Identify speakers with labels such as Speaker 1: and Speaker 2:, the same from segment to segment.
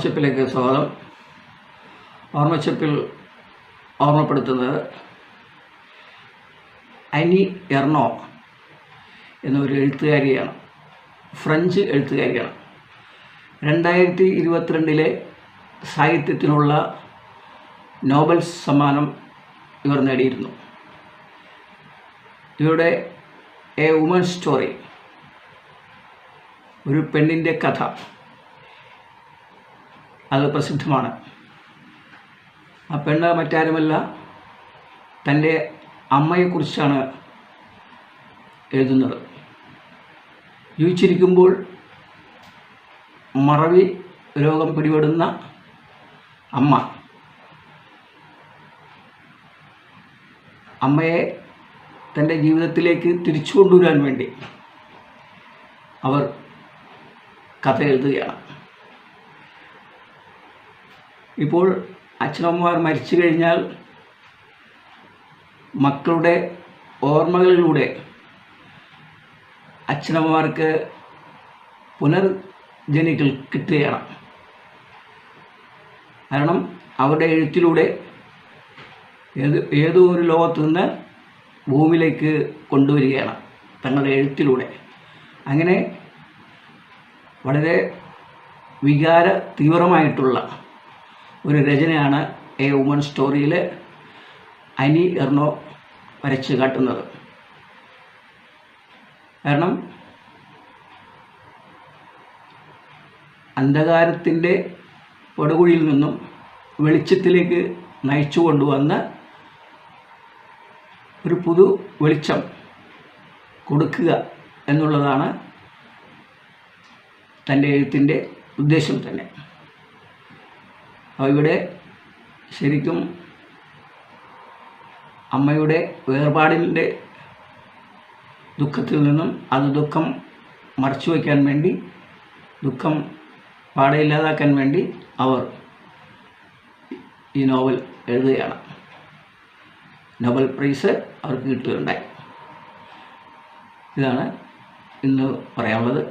Speaker 1: ഓർമ്മച്ചപ്പിലേക്ക് സ്വാഗതം. ഓർമ്മച്ചപ്പിൽ ഓർമ്മപ്പെടുത്തുന്നത് അനി എർണോ എന്നൊരു എഴുത്തുകാരിയാണ്, ഫ്രഞ്ച് എഴുത്തുകാരിയാണ്. 2022 സാഹിത്യത്തിനുള്ള നോബൽ സമ്മാനം ഇവർ നേടിയിരുന്നു. ഇവരുടെ എ വുമൺ സ്റ്റോറി, ഒരു പെണ്ണിൻ്റെ കഥ, അത് പ്രസിദ്ധമാണ്. ആ പെണ്ണ് മറ്റാരുമല്ല, തൻ്റെ അമ്മയെക്കുറിച്ചാണ് എഴുതുന്നത്. ജീവിച്ചിരിക്കുമ്പോൾ മറവി രോഗം പിടിപെടുന്ന അമ്മയെ തൻ്റെ ജീവിതത്തിലേക്ക് തിരിച്ചു കൊണ്ടുവരാൻ വേണ്ടി അവർ കഥ എഴുതുകയാണ്. ഇപ്പോൾ അച്ഛനമ്മമാർ മരിച്ചു കഴിഞ്ഞാൽ മക്കളുടെ ഓർമ്മകളിലൂടെ അച്ഛനമ്മമാർക്ക് പുനർജനികൾ കിട്ടുകയാണ്. കാരണം അവരുടെ എഴുത്തിലൂടെ ഏതോ ഒരു ലോകത്തു നിന്ന് ഭൂമിയിലേക്ക് കൊണ്ടുവരികയാണ് തങ്ങളുടെ എഴുത്തിലൂടെ. അങ്ങനെ വളരെ വികാര തീവ്രമായിട്ടുള്ള ഒരു രചനയാണ് എ വുമൺ സ്റ്റോറിയിൽ അനി എർണോ വരച്ച് കാട്ടുന്നത്. കാരണം അന്ധകാരത്തിൻ്റെ പടുകുഴിയിൽ നിന്നും വെളിച്ചത്തിലേക്ക് നയിച്ചു കൊണ്ടുവന്ന് ഒരു പുതു വെളിച്ചം കൊടുക്കുക എന്നുള്ളതാണ് തൻ്റെ എഴുത്തിൻ്റെ ഉദ്ദേശം തന്നെ. ഇവിടെ ശരിക്കും അമ്മയുടെ വേർപാടിൻ്റെ ദുഃഖത്തിൽ നിന്നും അത് ദുഃഖം മറച്ചു വയ്ക്കാൻ വേണ്ടി, ദുഃഖം പാടെ ഇല്ലാതാക്കാൻ വേണ്ടി അവർ ഈ നോവൽ എഴുതുകയാണ്. നോബൽ പ്രൈസ് അവർക്ക് കിട്ടുകയുണ്ടായി. ഇതാണ് ഇന്ന് പറയാനുള്ളത്.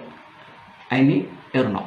Speaker 1: അനി എർണോ.